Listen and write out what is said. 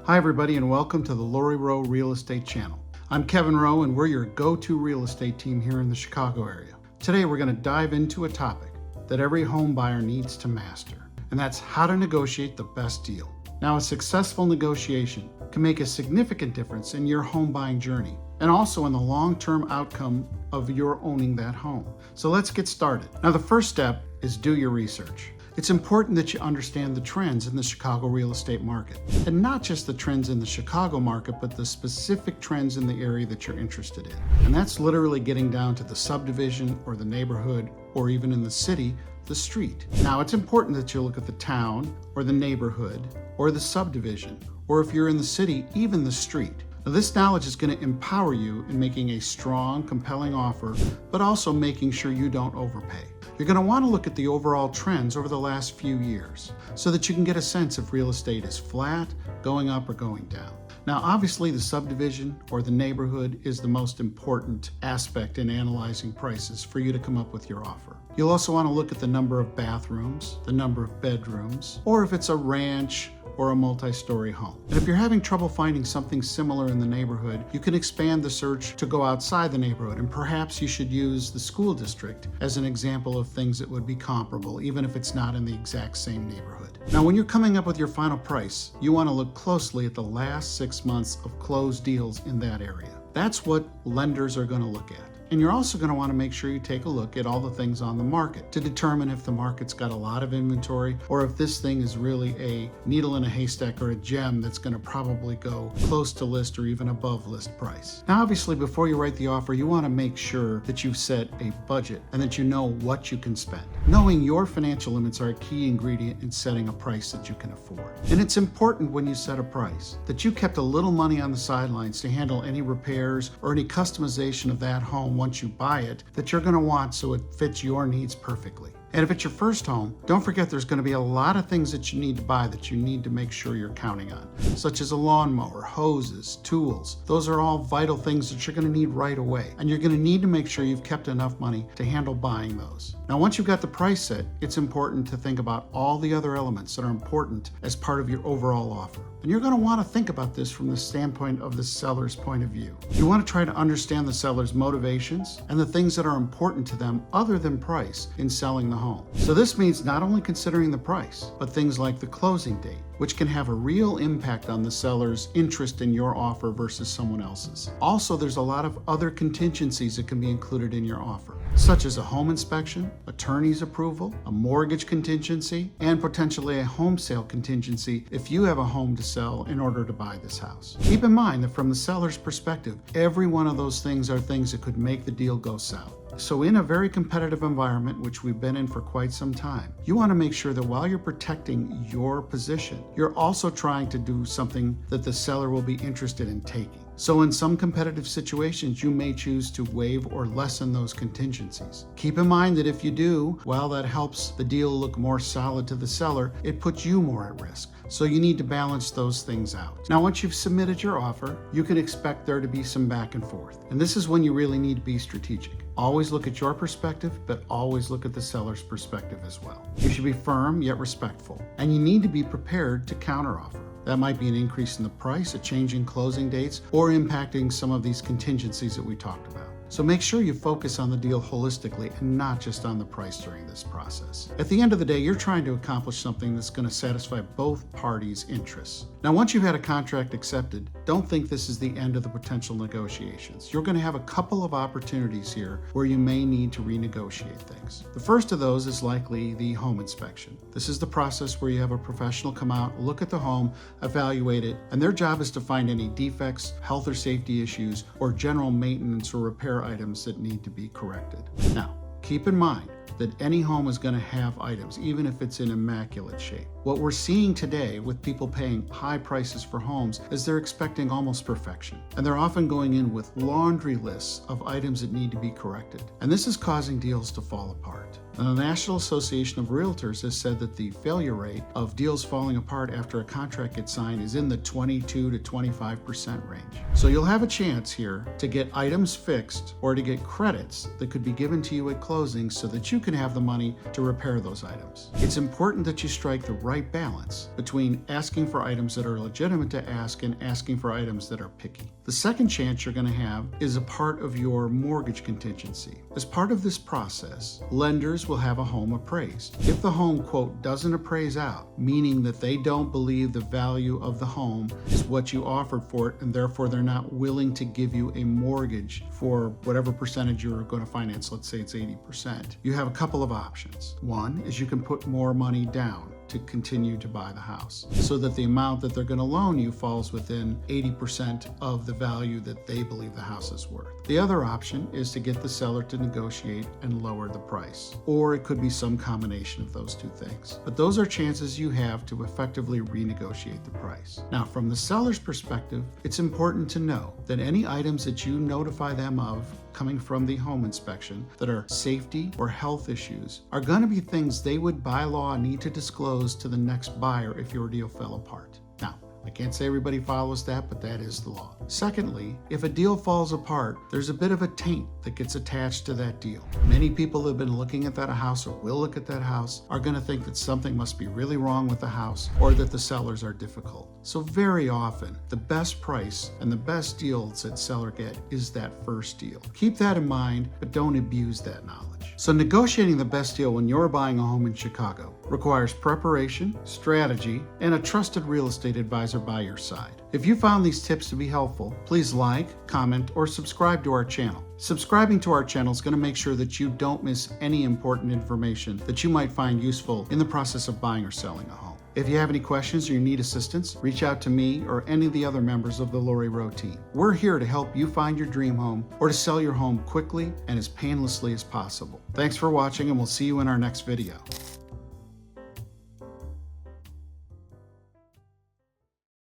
Hi everybody and welcome to the Rowe Real Estate Channel. I'm Kevin Rowe and we're your go-to real estate team here in the Chicago area. Today we're going to dive into a topic that every home buyer needs to master, and that's how to negotiate the best deal. Now, a successful negotiation can make a significant difference in your home buying journey and also in the long-term outcome of your owning that home. So let's get started. Now, the first step is do your research. It's important that you understand the trends in the Chicago real estate market, and not just the trends in the Chicago market, but the specific trends in the area that you're interested in. And that's literally getting down to the subdivision or the neighborhood, or even in the city, the street. Now, it's important that you look at the town or the neighborhood or the subdivision, or if you're in the city, even the street. Now, this knowledge is going to empower you in making a strong, compelling offer, but also making sure you don't overpay. You're going to want to look at the overall trends over the last few years so that you can get a sense if real estate is flat, going up, or going down. Now, obviously, the subdivision or the neighborhood is the most important aspect in analyzing prices for you to come up with your offer. You'll also want to look at the number of bathrooms, the number of bedrooms, or if it's a ranch or a multi-story home. And if you're having trouble finding something similar in the neighborhood, you can expand the search to go outside the neighborhood, and perhaps you should use the school district as an example of things that would be comparable, even if it's not in the exact same neighborhood. Now, when you're coming up with your final price, you want to look closely at the last 6 months of closed deals in that area. That's what lenders are going to look at. And you're also going to want to make sure you take a look at all the things on the market to determine if the market's got a lot of inventory or if this thing is really a needle in a haystack or a gem that's going to probably go close to list or even above list price. Now, obviously, before you write the offer, you want to make sure that you've set a budget and that you know what you can spend. Knowing your financial limits are a key ingredient in setting a price that you can afford. And it's important when you set a price that you kept a little money on the sidelines to handle any repairs or any customization of that home once you buy it that you're going to want so it fits your needs perfectly. And if it's your first home, don't forget there's going to be a lot of things that you need to buy that you need to make sure you're counting on, such as a lawnmower, hoses, tools. Those are all vital things that you're going to need right away. And you're going to need to make sure you've kept enough money to handle buying those. Now, once you've got the price set, it's important to think about all the other elements that are important as part of your overall offer. And you're going to want to think about this from the standpoint of the seller's point of view. You want to try to understand the seller's motivations and the things that are important to them other than price in selling the home. So this means not only considering the price, but things like the closing date, which can have a real impact on the seller's interest in your offer versus someone else's. Also, there's a lot of other contingencies that can be included in your offer, such as a home inspection, attorney's approval, a mortgage contingency, and potentially a home sale contingency if you have a home to sell in order to buy this house. Keep in mind that from the seller's perspective, every one of those things are things that could make the deal go south. So in a very competitive environment, which we've been in for quite some time, you want to make sure that while you're protecting your position, you're also trying to do something that the seller will be interested in taking. So in some competitive situations, you may choose to waive or lessen those contingencies. Keep in mind that if you do, while that helps the deal look more solid to the seller, it puts you more at risk. So you need to balance those things out. Now, once you've submitted your offer, you can expect there to be some back and forth. And this is when you really need to be strategic. Always look at your perspective, but always look at the seller's perspective as well. You should be firm yet respectful, and you need to be prepared to counteroffer. That might be an increase in the price, a change in closing dates, or impacting some of these contingencies that we talked about. So make sure you focus on the deal holistically and not just on the price during this process. At the end of the day, you're trying to accomplish something that's going to satisfy both parties' interests. Now, once you've had a contract accepted, don't think this is the end of the potential negotiations. You're going to have a couple of opportunities here where you may need to renegotiate things. The first of those is likely the home inspection. This is the process where you have a professional come out, look at the home, evaluate it, and their job is to find any defects, health or safety issues, or general maintenance or repair items that need to be corrected. Now, keep in mind that any home is going to have items, even if it's in immaculate shape. What we're seeing today with people paying high prices for homes is they're expecting almost perfection. And they're often going in with laundry lists of items that need to be corrected. And this is causing deals to fall apart. Now, the National Association of Realtors has said that the failure rate of deals falling apart after a contract gets signed is in the 22 to 25% range. So you'll have a chance here to get items fixed or to get credits that could be given to you at closing so that you you can have the money to repair those items. It's important that you strike the right balance between asking for items that are legitimate to ask and asking for items that are picky. The second chance you're going to have is a part of your mortgage contingency. As part of this process, lenders will have a home appraised. If the home, quote, doesn't appraise out, meaning that they don't believe the value of the home is what you offered for it, and therefore they're not willing to give you a mortgage for whatever percentage you're going to finance, let's say it's 80%, you have a couple of options. One is you can put more money down to continue to buy the house so that the amount that they're going to loan you falls within 80% of the value that they believe the house is worth. The other option is to get the seller to negotiate and lower the price, or it could be some combination of those two things. But those are chances you have to effectively renegotiate the price. Now, from the seller's perspective, it's important to know that any items that you notify them of coming from the home inspection that are safety or health issues are going to be things they would by law need to disclose to the next buyer if your deal fell apart. Now, I can't say everybody follows that, but that is the law. Secondly, if a deal falls apart, there's a bit of a taint that gets attached to that deal. Many people who have been looking at that house or will look at that house are going to think that something must be really wrong with the house or that the sellers are difficult. So very often, the best price and the best deals that seller get is that first deal. Keep that in mind, but don't abuse that knowledge. So negotiating the best deal when you're buying a home in Chicago requires preparation, strategy, and a trusted real estate advisor by your side. If you found these tips to be helpful, please like, comment, or subscribe to our channel. Subscribing to our channel is going to make sure that you don't miss any important information that you might find useful in the process of buying or selling a home. If you have any questions or you need assistance, reach out to me or any of the other members of the Rowe team. We're here to help you find your dream home or to sell your home quickly and as painlessly as possible. Thanks for watching, and we'll see you in our next video.